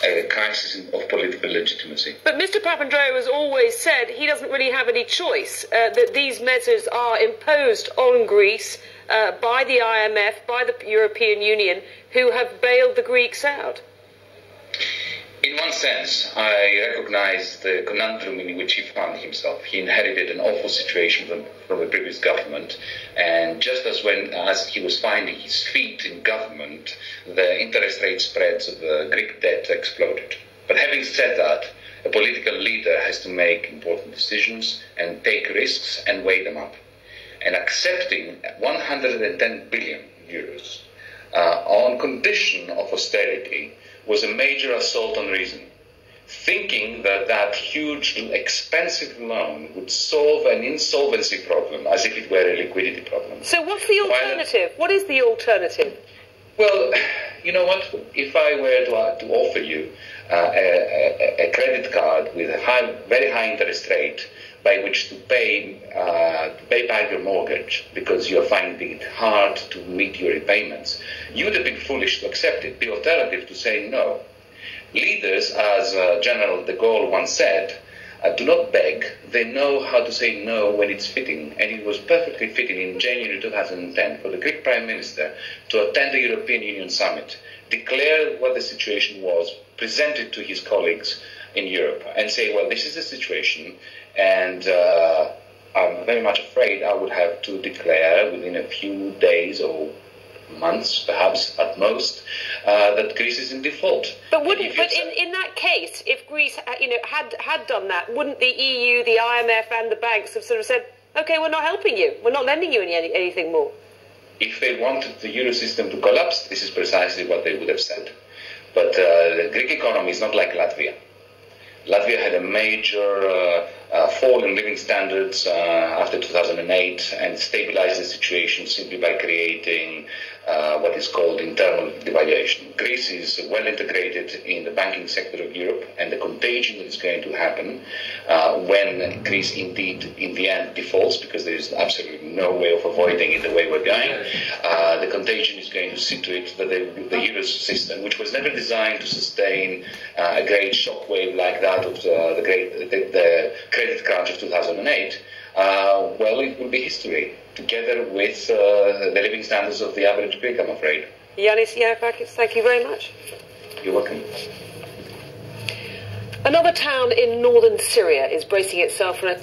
a crisis of political legitimacy. But Mr. Papandreou has always said he doesn't really have any choice, that these measures are imposed on Greece by the IMF, by the European Union, who have bailed the Greeks out. In one sense, I recognize the conundrum in which he found himself. He inherited an awful situation from the previous government, and just as he was finding his feet in government, the interest rate spreads of the Greek debt exploded. But having said that, a political leader has to make important decisions and take risks and weigh them up. And accepting 110 billion euros on condition of austerity was a major assault on reason. Thinking that that huge, expensive loan would solve an insolvency problem as if it were a liquidity problem. So what's the alternative? What is the alternative? Well, you know what? If I were to offer you a credit card with a very high interest rate by which to pay back your mortgage because you're finding it hard to meet your repayments, you would have been foolish to accept it. The alternative to say no. Leaders, as General de Gaulle once said, do not beg. They know how to say no when it's fitting. And it was perfectly fitting in January 2010 for the Greek Prime Minister to attend the European Union summit, declare what the situation was, present it to his colleagues in Europe, and say, well, this is the situation, and I'm very much afraid I would have to declare within a few days or months, perhaps at most, that Greece is in default. But in that case, if Greece, had done that, wouldn't the EU, the IMF, and the banks have sort of said, "Okay, we're not helping you. We're not lending you anything more"? If they wanted the euro system to collapse, this is precisely what they would have said. But the Greek economy is not like Latvia. Latvia had a major fall in living standards after 2008 and stabilized the situation simply by creating what is called internal devaluation. Greece is well integrated in the banking sector of Europe, and the contagion that is going to happen when Greece indeed in the end defaults, because there is absolutely no way of avoiding it the way we're going, the contagion is going to see to it that the euro system, which was never designed to sustain a great shockwave like that of the credit crunch of 2008, well, it will be history, together with the living standards of the average Greek, I'm afraid. Yanis Varoufakis, thank you very much. You're welcome. Another town in northern Syria is bracing itself for an